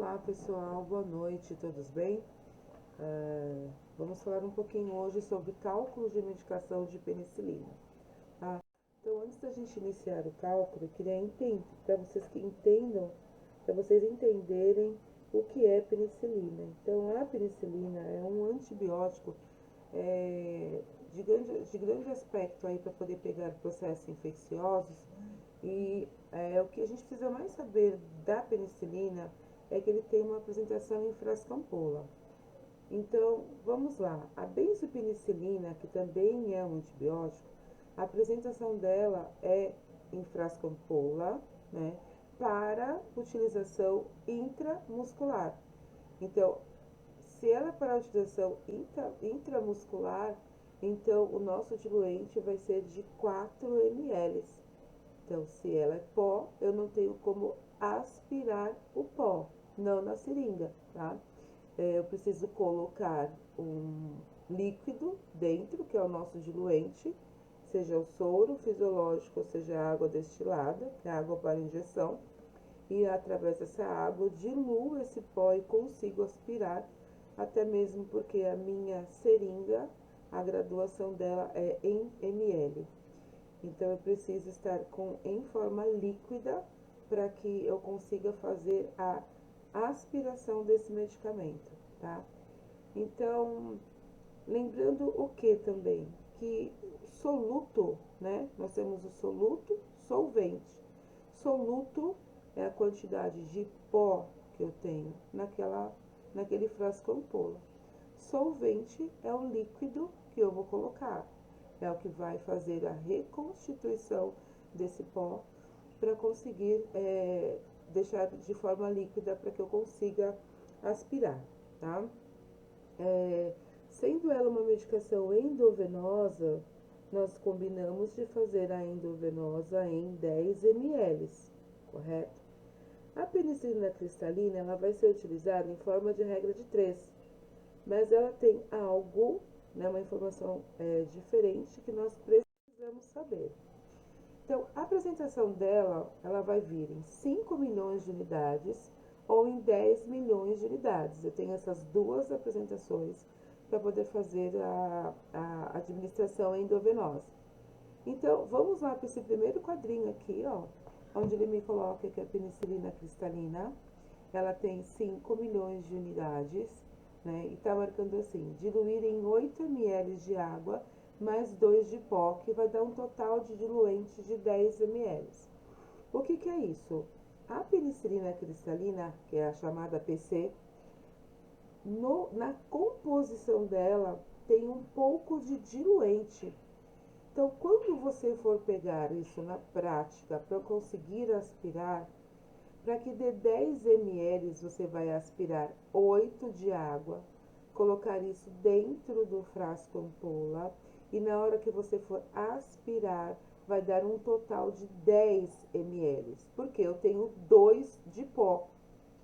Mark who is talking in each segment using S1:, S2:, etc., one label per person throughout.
S1: Olá pessoal, boa noite, todos bem? Vamos falar um pouquinho hoje sobre cálculos de medicação de penicilina, tá? Então, antes da gente iniciar o cálculo, eu queria entender, para vocês entenderem o que é penicilina. Então, a penicilina é um antibiótico de grande aspecto aí para poder pegar processos infecciosos e o que a gente precisa mais saber da penicilina é que ele tem uma apresentação em frasco-ampola. Então, vamos lá. A benzopenicilina, que também é um antibiótico, a apresentação dela é em frasco-ampola, né, para utilização intramuscular. Então, se ela é para utilização intramuscular, então o nosso diluente vai ser de 4 ml. Então, se ela é pó, eu não tenho como aspirar o pó, não na seringa, tá? Eu preciso colocar um líquido dentro, que é o nosso diluente, seja o soro fisiológico, ou seja a água destilada, que é a água para injeção, e através dessa água eu diluo esse pó e consigo aspirar, até mesmo porque a minha seringa, a graduação dela é em ml. Então, eu preciso estar em forma líquida para que eu consiga fazer a aspiração desse medicamento, tá? Então, lembrando o que também? Que soluto, né? Nós temos o soluto, solvente. Soluto é a quantidade de pó que eu tenho naquele frasco ampola. Solvente é o líquido que eu vou colocar. É o que vai fazer a reconstituição desse pó para conseguir deixar de forma líquida para que eu consiga aspirar, tá? Sendo ela uma medicação endovenosa, nós combinamos de fazer a endovenosa em 10 ml, correto? A penicilina cristalina ela vai ser utilizada em forma de regra de 3, mas ela tem algo, né, uma informação diferente que nós precisamos saber. Então, a apresentação dela, ela vai vir em 5 milhões de unidades ou em 10 milhões de unidades. Eu tenho essas duas apresentações para poder fazer a administração endovenosa. Então, vamos lá para esse primeiro quadrinho aqui, ó, onde ele me coloca que a penicilina cristalina, ela tem 5 milhões de unidades, né, e tá marcando assim, diluir em 8 ml de água mais 2 de pó, que vai dar um total de diluente de 10 ml. O que é isso? A penicilina cristalina, que é a chamada PC, na composição dela tem um pouco de diluente. Então, quando você for pegar isso na prática para conseguir aspirar, para que dê 10 ml, você vai aspirar 8 de água, colocar isso dentro do frasco ampola e na hora que você for aspirar, vai dar um total de 10 ml, porque eu tenho 2 de pó,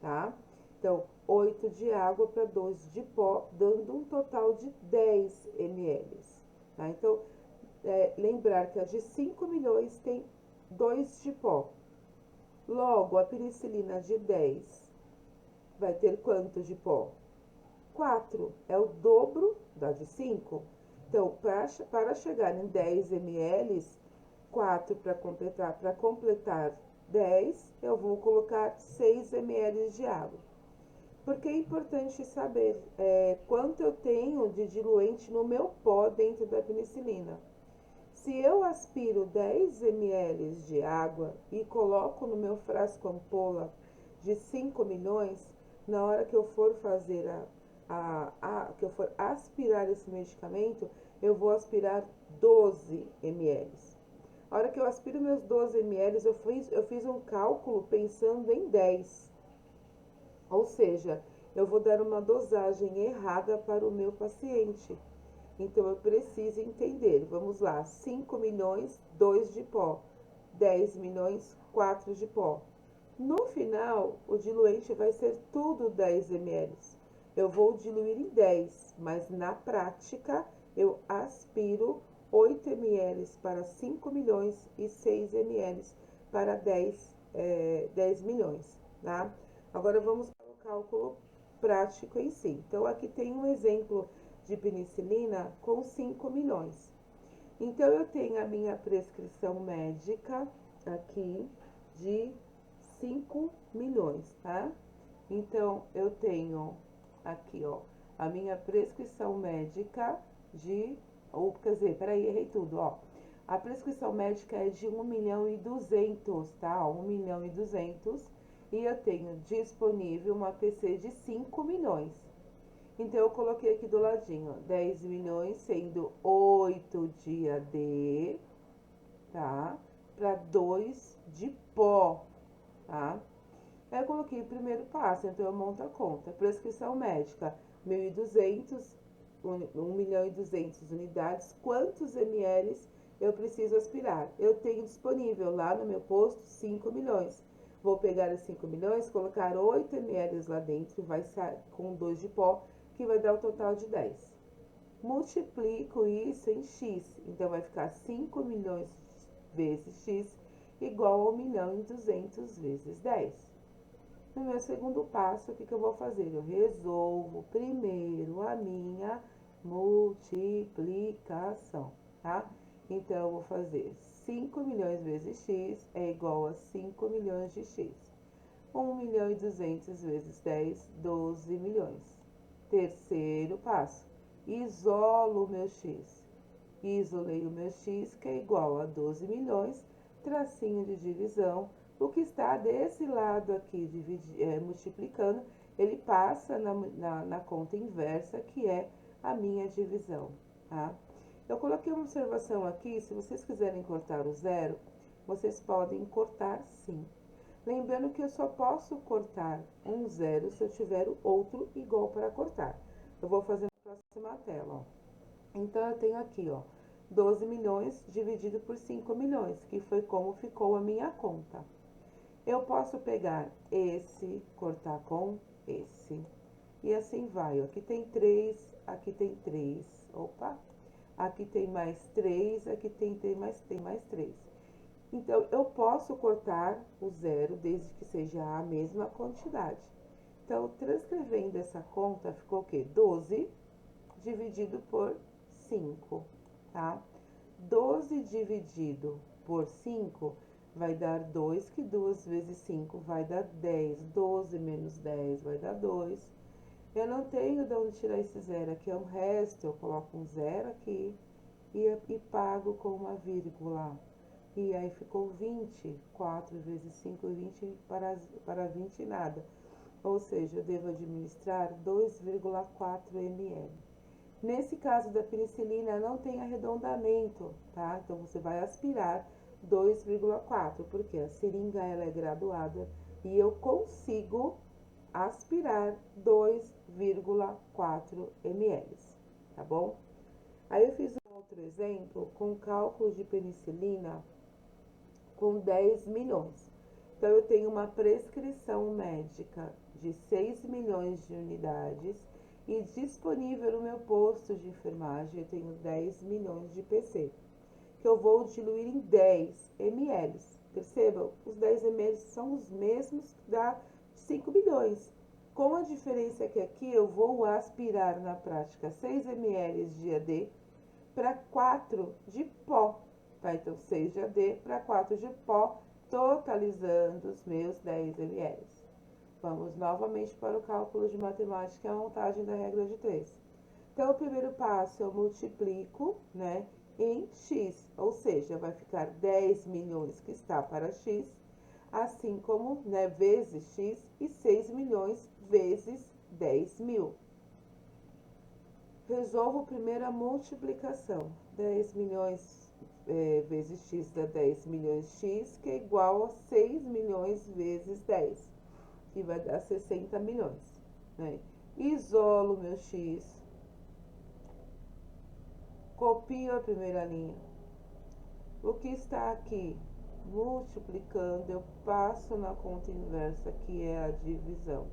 S1: tá? Então, 8 de água para 2 de pó, dando um total de 10 ml, tá? Então, lembrar que a de 5 milhões tem 2 de pó. Logo, a penicilina de 10 vai ter quanto de pó? 4, é o dobro da de 5. Então, para chegar em 10 ml, 4 para completar 10, eu vou colocar 6 ml de água. Porque é importante saber quanto eu tenho de diluente no meu pó dentro da penicilina. Se eu aspiro 10 ml de água e coloco no meu frasco ampola de 5 milhões, na hora que eu for fazer que eu for aspirar esse medicamento, eu vou aspirar 12 ml. A hora que eu aspiro meus 12 ml, eu fiz um cálculo pensando em 10. Ou seja, eu vou dar uma dosagem errada para o meu paciente. Então, eu preciso entender. Vamos lá, 5 milhões, 2 de pó. 10 milhões, 4 de pó. No final, o diluente vai ser tudo 10 ml. Eu vou diluir em 10, mas na prática, eu aspiro 8 ml para 5 milhões e 6 ml para 10 milhões, tá? Agora, vamos colocar cálculo prático em si. Então, aqui tem um exemplo de penicilina com 5 milhões. Então, eu tenho a minha prescrição médica aqui de 5 milhões, tá? Então, eu tenho aqui, ó, a minha prescrição médica de... Ou, quer dizer, peraí, errei tudo, ó. A prescrição médica é de 1.200.000, tá? 1.200.000. E eu tenho disponível uma PC de 5 milhões. Então, eu coloquei aqui do ladinho, 10 milhões, sendo 8 de AD, tá? Para 2 de pó, tá? Aí eu coloquei o primeiro passo, então eu monto a conta. Prescrição médica, 1.200, 1.200.000 unidades. Quantos ml eu preciso aspirar? Eu tenho disponível lá no meu posto 5 milhões. Vou pegar os 5 milhões, colocar 8 ml lá dentro, vai sair com 2 de pó, que vai dar o total de 10. Multiplico isso em x, então vai ficar 5 milhões vezes x igual a 1.200.000 vezes 10. No meu segundo passo, o que eu vou fazer? Eu resolvo primeiro a minha multiplicação, tá? Então, eu vou fazer 5 milhões vezes x é igual a 5 milhões de x. 1.200.000 vezes 10, 12 milhões. Terceiro passo, isolo o meu x. Isolei o meu x, que é igual a 12 milhões, tracinho de divisão. O que está desse lado aqui, multiplicando, ele passa na conta inversa, que é a minha divisão, tá? Eu coloquei uma observação aqui, se vocês quiserem cortar o zero, vocês podem cortar sim. Lembrando que eu só posso cortar um zero se eu tiver outro igual para cortar. Eu vou fazer na próxima tela, ó. Então, eu tenho aqui, ó, 12 milhões dividido por 5 milhões, que foi como ficou a minha conta. Eu posso pegar esse, cortar com esse. E assim vai, ó. Aqui tem 3, aqui tem 3. Opa! Aqui tem mais 3, aqui tem mais 3. Então, eu posso cortar o zero desde que seja a mesma quantidade. Então, transcrevendo essa conta, ficou o quê? 12 dividido por 5, tá? 12 dividido por 5 vai dar 2, que 2 vezes 5 vai dar 10. 12 menos 10 vai dar 2. Eu não tenho de onde tirar esse zero, aqui é um resto, eu coloco um zero aqui e pago com uma vírgula. E aí ficou 20, 4 vezes 5, 20 para 20 nada. Ou seja, eu devo administrar 2,4 ml. Nesse caso da penicilina, não tem arredondamento, tá? Então, você vai aspirar 2,4, porque a seringa ela é graduada e eu consigo aspirar 2,4 ml, tá bom? Aí, eu fiz um outro exemplo com cálculo de penicilina com 10 milhões. Então, eu tenho uma prescrição médica de 6 milhões de unidades e disponível no meu posto de enfermagem eu tenho 10 milhões de PC, que eu vou diluir em 10 ml. Percebam, os 10 ml são os mesmos da 5 milhões. Com a diferença que aqui eu vou aspirar na prática 6 ml de AD para 4 de pó. Tá? Então, 6 de AD para 4 de pó, totalizando os meus 10 ml. Vamos novamente para o cálculo de matemática e a montagem da regra de 3. Então, o primeiro passo eu multiplico, né, em x, ou seja, vai ficar 10 milhões que está para x, assim como, né, vezes x e 6 milhões vezes 10 mil. Resolvo primeiro a multiplicação. 10 milhões vezes x dá 10 milhões x, que é igual a 6 milhões vezes 10, que vai dar 60 milhões. Né? Isolo meu x, copio a primeira linha. O que está aqui multiplicando, eu passo na conta inversa, que é a divisão.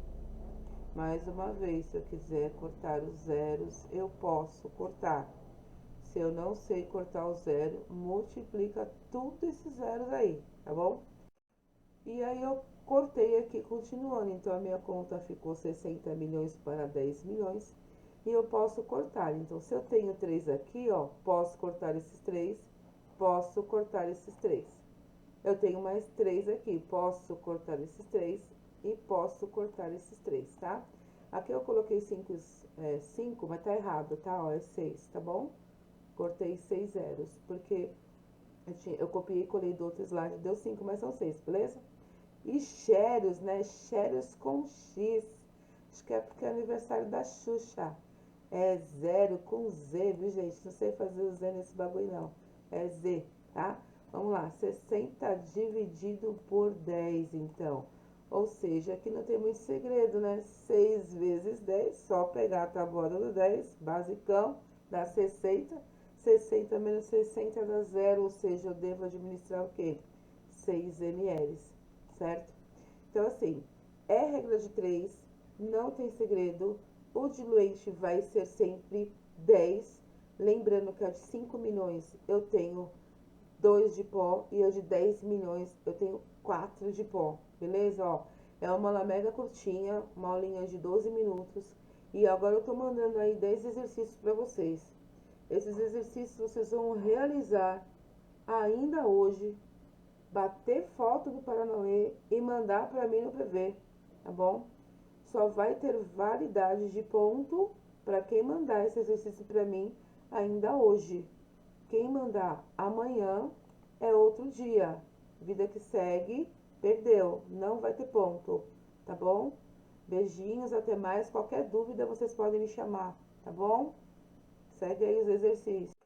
S1: Mais uma vez, se eu quiser cortar os zeros, eu posso cortar. Se eu não sei cortar o zero, multiplica tudo esses zeros aí, tá bom? E aí, eu cortei aqui continuando. Então, a minha conta ficou 60 milhões para 10 milhões. E eu posso cortar. Então, se eu tenho 3 aqui, ó, posso cortar esses 3, posso cortar esses 3. Eu tenho mais 3 aqui, posso cortar esses 3 e posso cortar esses 3, tá? Aqui eu coloquei 5, mas tá errado, tá? Ó, é 6, tá bom? Cortei 6 zeros, porque eu copiei e colei do outro slide, deu 5, mas são 6, beleza? E Xérios, né? Xérios com X. Acho que é porque é aniversário da Xuxa. É 0 com Z, viu, gente? Não sei fazer o Z nesse bagulho, não. É Z, tá? Vamos lá. 60 dividido por 10, então. Ou seja, aqui não tem muito segredo, né? 6 vezes 10, só pegar a tabuada do 10, basicão, dá 60. 60 menos 60 dá 0, ou seja, eu devo administrar o quê? 6 ml, certo? Então, assim, é regra de 3, não tem segredo. O diluente vai ser sempre 10. Lembrando que a de 5 milhões eu tenho 2 de pó e a de 10 milhões eu tenho 4 de pó, beleza? Ó, é uma aula mega curtinha, uma aulinha de 12 minutos. E agora eu tô mandando aí 10 exercícios para vocês. Esses exercícios vocês vão realizar ainda hoje, bater foto do Paranauê e mandar para mim no PV, tá bom? Só vai ter validade de ponto para quem mandar esse exercício para mim ainda hoje. Quem mandar amanhã é outro dia. Vida que segue, perdeu, não vai ter ponto, tá bom? Beijinhos, até mais. Qualquer dúvida vocês podem me chamar, tá bom? Segue aí os exercícios.